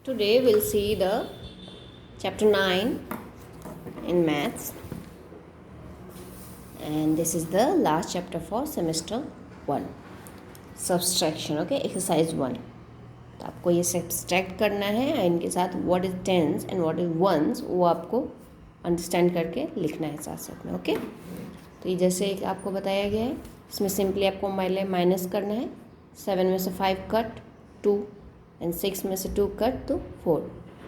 Today we'll see the chapter 9 in maths, and this is the last chapter for semester 1, subtraction. Okay, exercise 1. तो आपको ये subtract करना है और इनके साथ what is tens and what is ones वो आपको अंडरस्टैंड करके लिखना है साथ साथ में. ओके, तो ये जैसे आपको बताया गया है, इसमें सिंपली आपको माइनस करना है. 7 में से 5 कट 2 एंड 6 में से 2 कट तो 4.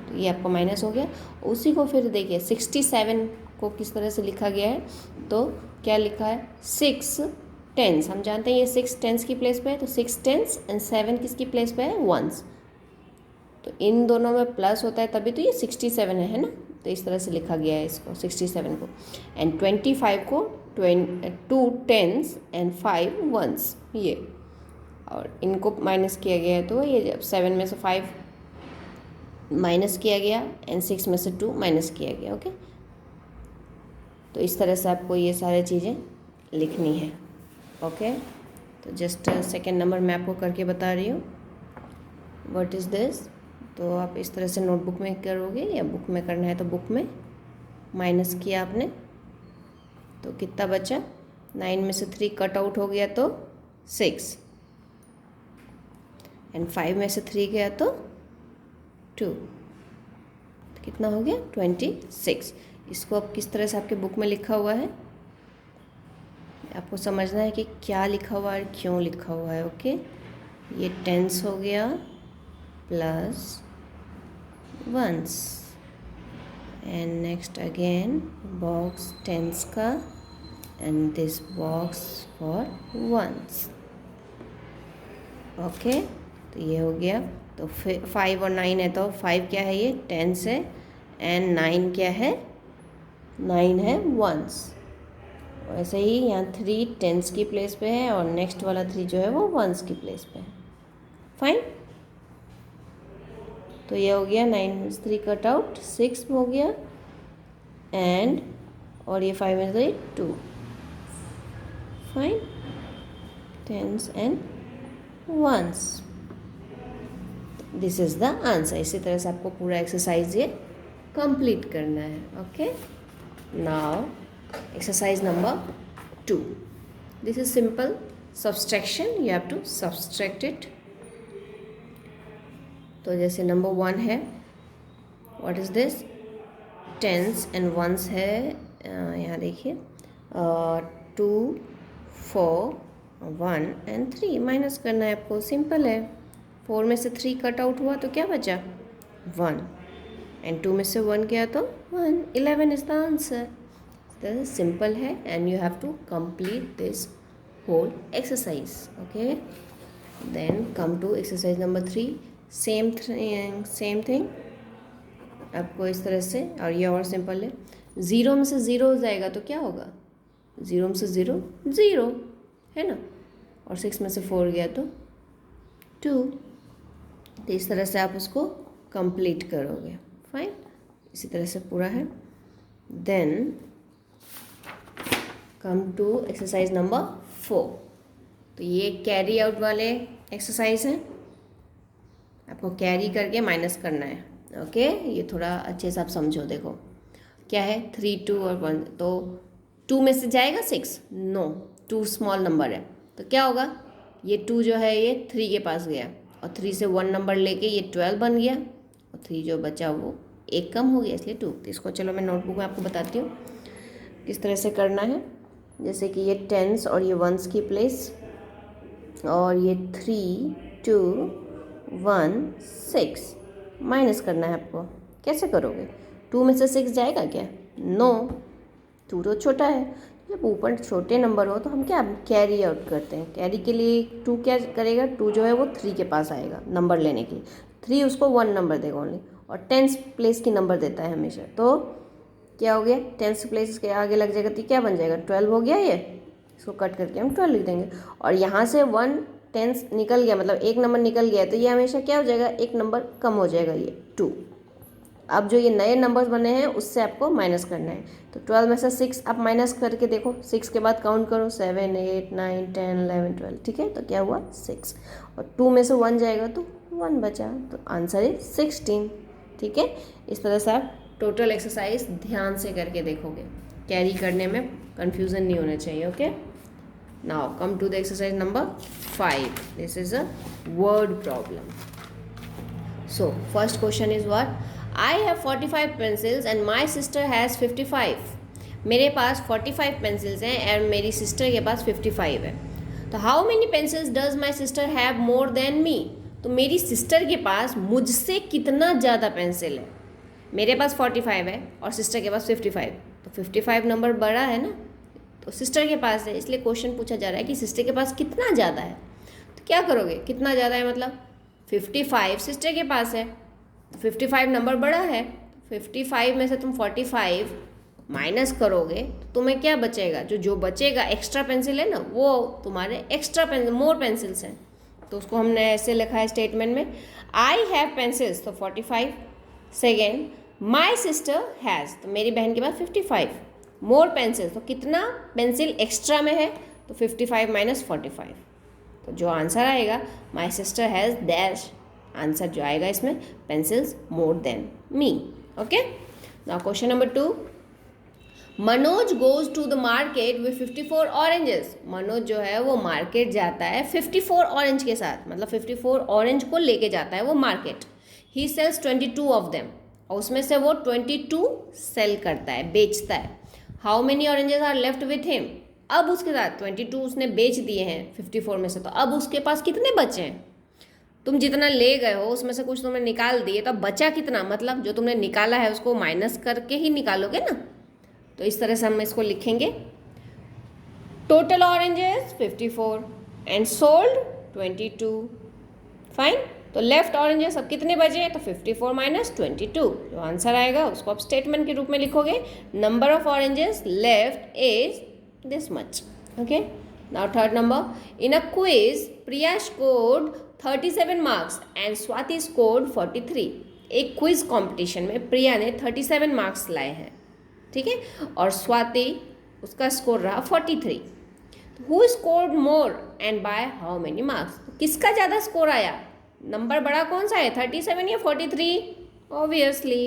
तो ये आपका माइनस हो गया. उसी को फिर देखिए 67 को किस तरह से लिखा गया है. तो क्या लिखा है, 6 टेंस. हम जानते हैं ये 6 टेंस की प्लेस पे है, तो 6 टेंस एंड 7 किसकी प्लेस पे है, वंस. तो इन दोनों में प्लस होता है तभी तो ये 67 है ना. तो इस तरह से लिखा गया है इसको 67 को. एंड 25 को 2 टेंस एंड 5 वंस ये, और इनको माइनस किया गया है. तो ये जब 7 में से 5 माइनस किया गया एंड 6 में से 2 माइनस किया गया. ओके, तो इस तरह से आपको ये सारी चीज़ें लिखनी है. ओके, तो जस्ट सेकेंड नंबर मैं आपको करके बता रही हूँ. What is this. तो आप इस तरह से नोटबुक में करोगे या बुक में करना है तो बुक में. माइनस किया आपने तो कितना बचा, 9 में से 3 कट आउट हो गया तो 6 एंड 5 में से 3 गया तो 2. तो कितना हो गया, 26. इसको अब किस तरह से आपके बुक में लिखा हुआ है आपको समझना है कि क्या लिखा हुआ है, क्यों लिखा हुआ है. ओके, ये टेंस हो गया plus once and next again box tense का and this box for once. Okay, तो ये हो गया. तो 5 और 9 है, तो 5 क्या है, ये टेंस है एंड 9 क्या है, 9 है वंस. वैसे ही यहाँ 3 टेंस की प्लेस पे है और नेक्स्ट वाला 3 जो है वो वंस की प्लेस पे है. फाइन. तो ये हो गया 9 में से 3 कट आउट 6 हो गया एंड और ये 5 में से 2. Fine, tens and ones. This is the answer. इसी तरह से आपको पूरा एक्सरसाइज ये कंप्लीट करना है. Okay, now exercise number 2. This is simple subtraction. You have to subtract it. तो जैसे नंबर 1 है, what is this, tens and ones है. यहाँ देखिए 2 4 1 एंड 3 माइनस करना है आपको. सिंपल है. 4 में से 3 कट आउट हुआ तो क्या बचा, 1 एंड 2 में से 1 गया तो 1. 11 इज द आंसर. सिंपल है and you have to complete this whole exercise. Okay, then come to exercise number 3. Same thing आपको इस तरह से, और ये और सिंपल है. 0 में से 0 जाएगा तो क्या होगा, 0 में से 0 0 है ना, और 6 में से 4 गया तो 2. तो इस तरह से आप उसको कंप्लीट करोगे. फाइन, इसी तरह से पूरा है. Then come to exercise number 4. तो ये कैरी आउट वाले एक्सरसाइज हैं. आपको कैरी करके माइनस करना है. ओके, ये थोड़ा अच्छे से आप समझो. देखो क्या है, 3 2 और 1. तो 2 में से जाएगा 6, नो, 2 स्मॉल नंबर है तो क्या होगा, ये 2 जो है ये 3 के पास गया और 3 से 1 नंबर लेके ये 12 बन गया और 3 जो बचा वो 1 कम हो गया इसलिए 2. तो इसको चलो मैं नोटबुक में आपको बताती हूँ किस तरह से करना है. जैसे कि ये टेंस और ये वंस की प्लेस और ये 3 2 1 6 माइनस करना है आपको. कैसे करोगे, 2 में से 6 जाएगा क्या, नो, 2 तो छोटा है. जब ऊपर छोटे नंबर हो तो हम क्या कैरी आउट करते हैं. कैरी के लिए 2 क्या करेगा, 2 जो है वो 3 के पास आएगा नंबर लेने के लिए. 3 उसको 1 नंबर देगा ओनली, और टेंस प्लेस की नंबर देता है हमेशा. तो क्या हो गया, टेंस प्लेस के आगे लग जाएगा तो क्या बन जाएगा, 12 हो गया. ये इसको कट करके हम 12 लिख देंगे. और यहाँ से 1 टेंस निकल गया, मतलब 1 नंबर निकल गया, तो ये हमेशा क्या हो जाएगा, 1 नंबर कम हो जाएगा, ये 2. अब जो ये नए नंबर्स बने हैं उससे आपको माइनस करना है. तो 12 में से 6 आप माइनस करके देखो, 6 के बाद काउंट करो, 7 8 9 10 11 12. ठीक है, तो क्या हुआ 6. और 2 में से 1 जाएगा तो 1 बचा, तो आंसर इज 16। ठीक है, इस तरह से आप टोटल एक्सरसाइज ध्यान से करके देखोगे, कैरी करने में कंफ्यूजन नहीं होना चाहिए। Okay, now come to the exercise number 5. This is a word problem. So first question is what? I have 45 pencils and my sister has 55. मेरे पास 45 पेंसिल्स हैं और मेरी सिस्टर के पास 55 है. तो how many pencils does my sister have more than मी? तो मेरी sister के पास मुझसे कितना ज़्यादा पेंसिल है. मेरे पास 45 है और सिस्टर के पास 55. तो 55 नंबर बड़ा है ना, तो सिस्टर के पास है, इसलिए क्वेश्चन पूछा जा रहा है कि सिस्टर के पास कितना ज़्यादा है. तो क्या करोगे, कितना ज़्यादा है मतलब 55 सिस्टर के पास है, तो 55 नंबर बड़ा है. 55 में से तुम 45 माइनस करोगे तो तुम्हें क्या बचेगा, जो बचेगा एक्स्ट्रा पेंसिल है ना, वो तुम्हारे एक्स्ट्रा पेंसिल, मोर पेंसिल्स हैं. तो उसको हमने ऐसे लिखा है स्टेटमेंट में, आई हैव पेंसिल्स, तो 45. सेकेंड, माई सिस्टर हैज़, तो मेरी बहन के पास 55. मोर पेंसिल्स, तो कितना पेंसिल एक्स्ट्रा में है, तो 55 माइनस 45. तो जो आंसर आएगा, my sister has dash, answer जो आएगा इसमें pencils more than me. Okay, now question number 2. Manoj goes to the market with 54 oranges. Manoj जो है वो मार्केट जाता है 54 ऑरेंज के साथ, मतलब 54 ऑरेंज को लेके जाता है वो market. He sells 22 of them, और उसमें से वो 22 सेल करता है, बेचता है. How many oranges are left with him? अब उसके साथ 22 उसने बेच दिए हैं 54 में से, तो अब उसके पास कितने बचे हैं? तुम जितना ले गए हो उसमें से कुछ तुमने निकाल दिए, तो बचा कितना, मतलब जो तुमने निकाला है उसको माइनस करके ही निकालोगे ना. तो इस तरह से हम इसको लिखेंगे, total oranges 54 and sold 22. Fine. तो लेफ्ट ऑरेंजेस अब कितने बचे, तो 54 माइनस 22. जो आंसर आएगा उसको आप स्टेटमेंट के रूप में लिखोगे, number of oranges left is this much. Okay, now third number. In a quiz, Priya scored 37 marks and Swati scored 43. एक क्विज कंपटीशन में प्रिया ने 37 मार्क्स लाए हैं, ठीक है, और स्वाति उसका स्कोर रहा 43. Who scored more and by how many marks? तो किसका ज़्यादा स्कोर आया, नंबर बड़ा कौन सा है, 37 या 43? ऑब्वियसली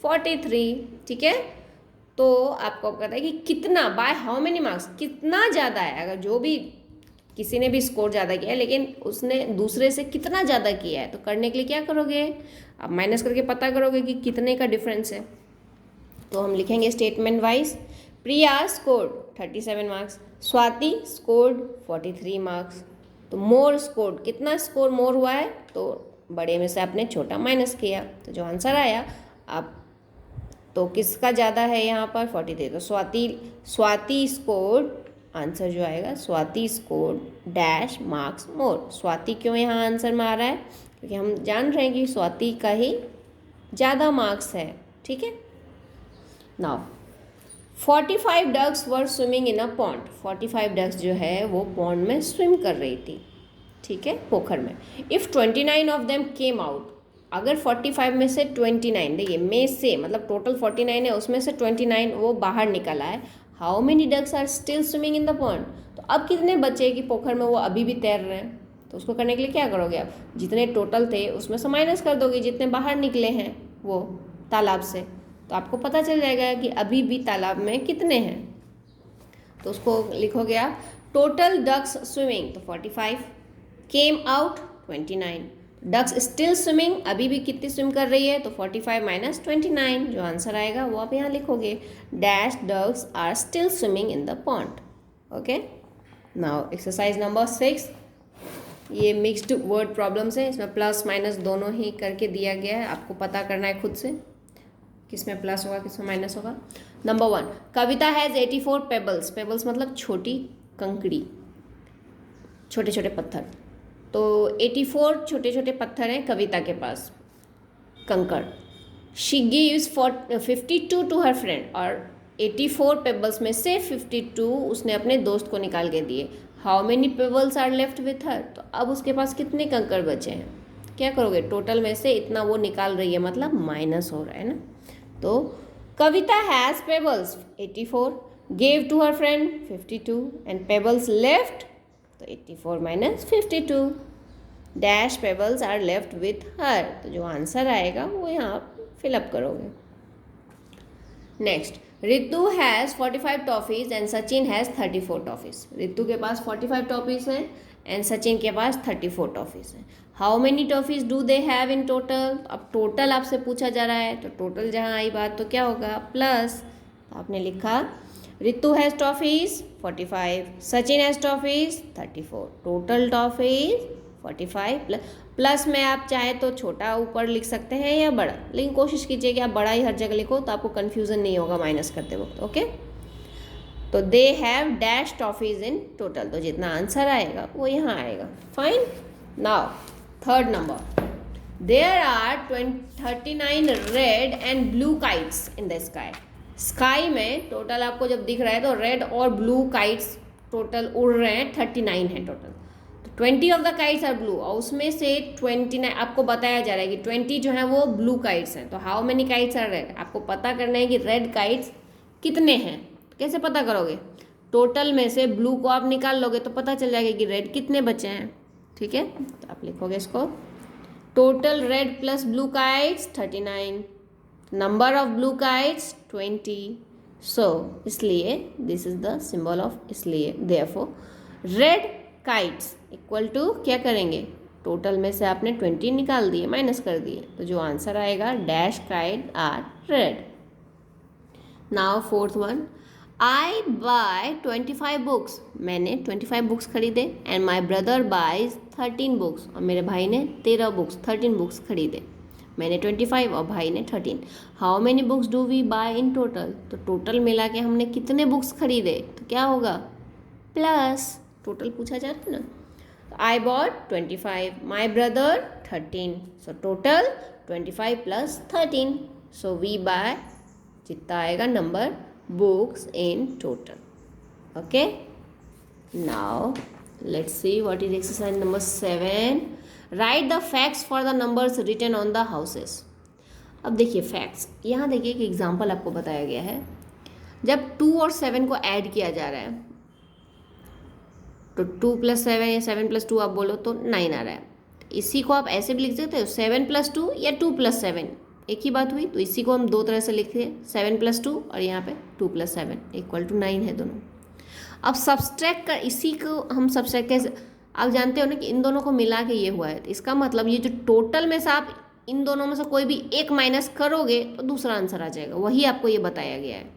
43. ठीक है, तो आपको पता है कि कितना, बाय हाउ मेनी मार्क्स, कितना ज़्यादा है. अगर जो भी किसी ने भी स्कोर ज़्यादा किया है लेकिन उसने दूसरे से कितना ज़्यादा किया है, तो करने के लिए क्या करोगे, आप माइनस करके पता करोगे कि कितने का डिफरेंस है. तो हम लिखेंगे statement wise, Priya scored 37 marks, Swati scored 43 marks. तो मोर स्कोर्ड, कितना स्कोर मोर हुआ है, तो बड़े में से आपने छोटा माइनस किया. तो जो आंसर आया, आप तो किसका ज़्यादा है यहाँ पर 43, तो स्वाति स्कोर्ड, आंसर जो आएगा Swati scored dash marks more. Swati क्यों यहाँ आंसर में आ रहा है, क्योंकि हम जान रहे हैं कि स्वाति का ही ज़्यादा मार्क्स है. ठीक है, now 45 ducks were swimming in a pond. 45 ducks जो है वो पॉन्ड में स्विम कर रही थी, ठीक है, पोखर में. If 29 of them came out, अगर 45 में से 29, देखिए में से मतलब टोटल 49 है, उसमें से 29 वो बाहर निकला है. How many ducks are still swimming in the pond? तो अब कितने बचे कि पोखर में वो अभी भी तैर रहे हैं. तो उसको करने के लिए क्या करोगे आप, जितने टोटल थे उसमें से माइनस कर दोगे जितने बाहर निकले हैं वो तालाब से, तो आपको पता चल जाएगा कि अभी भी तालाब में कितने हैं. तो उसको लिखोगे आप, टोटल डक्स स्विमिंग, तो 45, came out 29, ducks still swimming, अभी भी कितनी स्विम कर रही है, तो 45 माइनस 29. जो आंसर आएगा वो आप यहाँ लिखोगे, dash ducks are still swimming in the pond. Okay, now exercise number 6. ये मिक्स्ड वर्ड प्रॉब्लम्स है, इसमें प्लस माइनस दोनों ही करके दिया गया है, आपको पता करना है खुद से किसमें प्लस होगा किसमें माइनस होगा. Number 1, Kavita has 84 pebbles. Pebbles मतलब छोटी कंकड़ी, छोटे छोटे पत्थर. तो 84 छोटे छोटे पत्थर हैं कविता के पास, कंकड़. She gives 52 to her friend, और 84 पेबल्स में से 52 उसने अपने दोस्त को निकाल के दिए. How many pebbles are left with her? तो अब उसके पास कितने कंकड़ बचे हैं, क्या करोगे, टोटल में से इतना वो निकाल रही है, मतलब माइनस हो रहा है ना. तो Kavita has pebbles 84, gave to her friend 52 and pebbles left, तो 84 minus 52. Dash pebbles are left with her, तो जो आंसर आएगा वो यहाँ फिलअप करोगे। Next, Ritu has 45 toffees and Sachin has 34 toffees. Ritu के पास 45 टॉफीज हैं एंड सचिन के पास 34 टॉफीज हैं। How many toffees do they have in total. अब टोटल आपसे पूछा जा रहा है, तो टोटल जहाँ आई बात तो क्या होगा, प्लस। आपने लिखा Ritu has toffees 45, Sachin has toffees 34, total toffees 45 plus में आप चाहे तो छोटा ऊपर लिख सकते हैं या बड़ा, लेकिन कोशिश कीजिए कि आप बड़ा ही हर जगह लिखो तो आपको कन्फ्यूज़न नहीं होगा माइनस करते वक्त। ओके, तो they have dash toffees in total, तो जितना आंसर आएगा वो यहाँ आएगा। Fine. Now third number, there are 39 red and blue kites in the sky. Sky में टोटल आपको जब दिख रहा है तो रेड और ब्लू काइट्स टोटल उड़ रहे हैं, 39 है total. 20 of the kites are blue, और उसमें से 29 आपको बताया जा रहा है कि 20 जो है वो ब्लू काइट्स हैं। तो how many kites are red, आपको पता करना है कि रेड काइट्स कितने हैं। कैसे पता करोगे, टोटल में से ब्लू को आप निकाल लोगे तो पता चल जाएगा कि रेड कितने बचे हैं। ठीक है, तो आप लिखोगे इसको, total red plus blue kites 39, number of blue kites 20। So इसलिए this is the symbol of, इसलिए therefore red kites equal to क्या करेंगे, टोटल में से आपने 20 निकाल दिए, माइनस कर दिए, तो जो आंसर आएगा dash kite are red. Now fourth one, I buy 25 books, मैंने 25 बुक्स खरीदे and my brother buys 13 books, और मेरे भाई ने 13 बुक्स खरीदे। मैंने 25 और भाई ने 13। How many books do we buy in total, total टोटल मिला के हमने कितने बुक्स खरीदे, तो क्या होगा, प्लस, टोटल पूछा जा रहा है ना। I bought 25, my brother 13, so total 25 plus 13, so we buy जितना आएगा number books in total. Okay, now let's see what is exercise number 7. Write the facts for the numbers written on the houses. अब देखिए facts, यहाँ देखिए कि example आपको बताया गया है। जब 2 और 7 को ऐड किया जा रहा है तो 2 + 7 या 7 + 2 आप बोलो तो 9 आ रहा है। इसी को आप ऐसे भी लिख सकते हो 7 + 2 या 2 + 7, एक ही बात हुई। तो इसी को हम दो तरह से लिखते हैं, 7 + 2 और यहाँ पे 2 + 7 = 9 है दोनों। अब सब्सट्रैक्ट कर, इसी को हम सब्सट्रैक्ट कैसे, आप जानते हो ना कि इन दोनों को मिला के ये हुआ है, तो इसका मतलब ये जो टोटल में से आप इन दोनों में से कोई भी एक माइनस करोगे तो दूसरा आंसर आ जाएगा, वही आपको ये बताया गया है।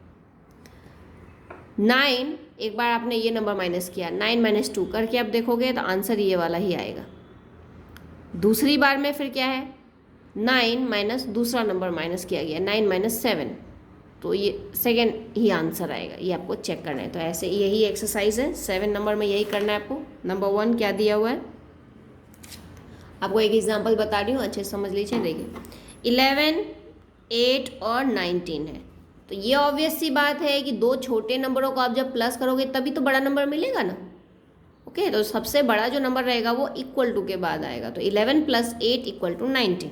9, एक बार आपने ये नंबर माइनस किया, 9 - 2 करके आप देखोगे तो आंसर ये वाला ही आएगा। दूसरी बार में फिर क्या है, 9 माइनस दूसरा नंबर माइनस किया गया, 9 - 7, तो ये सेकेंड ही आंसर आएगा। ये आपको चेक करना है। तो ऐसे यही एक्सरसाइज है, 7 नंबर में यही करना है आपको। नंबर 1 क्या दिया हुआ है, आपको एक एग्जाम्पल बता रही हूँ, अच्छे से समझ लीजिए। देखिए 11, 8 और 19 है, तो ये ऑब्वियस सी बात है कि दो छोटे नंबरों को आप जब प्लस करोगे तभी तो बड़ा नंबर मिलेगा ना। ओके, तो सबसे बड़ा जो नंबर रहेगा वो इक्वल टू के बाद आएगा, तो 11 + 8 = 19।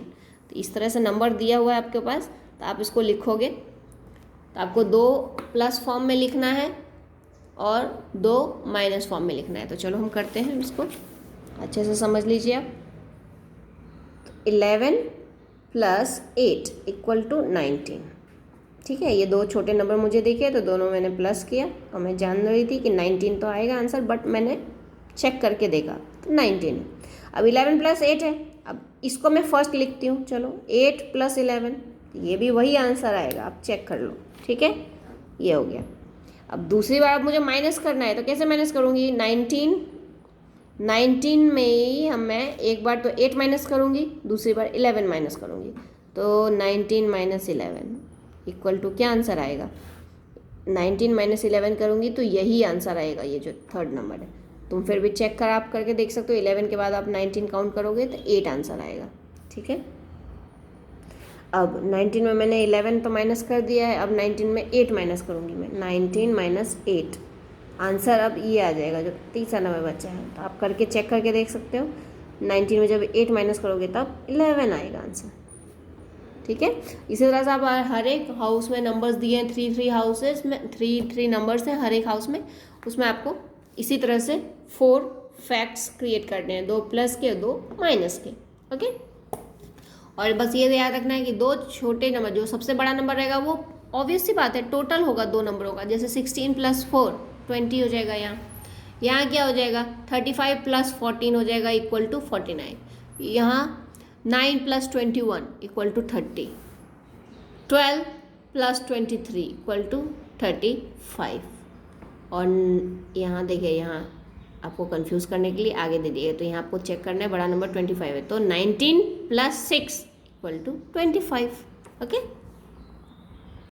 तो इस तरह से नंबर दिया हुआ है आपके पास, तो आप इसको लिखोगे तो आपको 2 प्लस फॉर्म में लिखना है और 2 माइनस फॉर्म में लिखना है। तो चलो हम करते हैं इसको, अच्छे से समझ लीजिए आप। 11 + 8 = 19, ठीक है। ये दो छोटे नंबर मुझे दिखे तो दोनों मैंने प्लस किया, और मैं जान रही थी कि 19 तो आएगा आंसर, बट मैंने चेक करके देखा तो 19 है। अब 11 + 8 है, अब इसको मैं फर्स्ट लिखती हूँ। चलो 8 + 11, ये भी वही आंसर आएगा, आप चेक कर लो, ठीक है। ये हो गया। अब दूसरी बार मुझे माइनस करना है, तो कैसे माइनस करूँगी, 19 में ही मैं एक बार तो 8 माइनस करूँगी, दूसरी बार 11 माइनस करूँगी, तो 19 - 11 = क्या आंसर आएगा, 19 - 11 करूँगी तो यही आंसर आएगा, ये जो थर्ड नंबर है। तुम फिर भी चेक कर आप करके देख सकते हो, 11 के बाद आप 19 काउंट करोगे तो 8 आंसर आएगा, ठीक है। अब 19 में मैंने 11 तो माइनस कर दिया है, अब 19 में 8 माइनस करूँगी मैं, 19 - 8 आंसर अब ये आ जाएगा, जो तीसरा नंबर बचा है। तो आप करके चेक करके देख सकते हो, 19 में जब 8 माइनस करोगे तब 11 आएगा आंसर, ठीक है। इसी तरह से आप हर एक हाउस में नंबर्स दिए हैं, 3 हाउसेस में 3 नंबर्स हैं हर एक हाउस में, उसमें आपको इसी तरह से 4 फैक्ट्स क्रिएट करने हैं, 2 प्लस के 2 माइनस के। ओके, और बस ये याद रखना है कि 2 छोटे नंबर, जो सबसे बड़ा नंबर रहेगा वो ऑब्वियस सी बात है टोटल होगा 2 नंबरों का, जैसे 16 + 4 20 हो जाएगा। यहाँ क्या हो जाएगा 35 + 14 हो जाएगा इक्वल टू 49। यहाँ 9 + 21 इक्वल टू 30, 12 + 23 इक्वल टू 35। और यहाँ देखिए, यहाँ आपको कंफ्यूज करने के लिए आगे दे दिए, तो यहाँ आपको चेक करना है बड़ा नंबर 25 है, तो 19 + 6 इक्वल टू 25। ओके।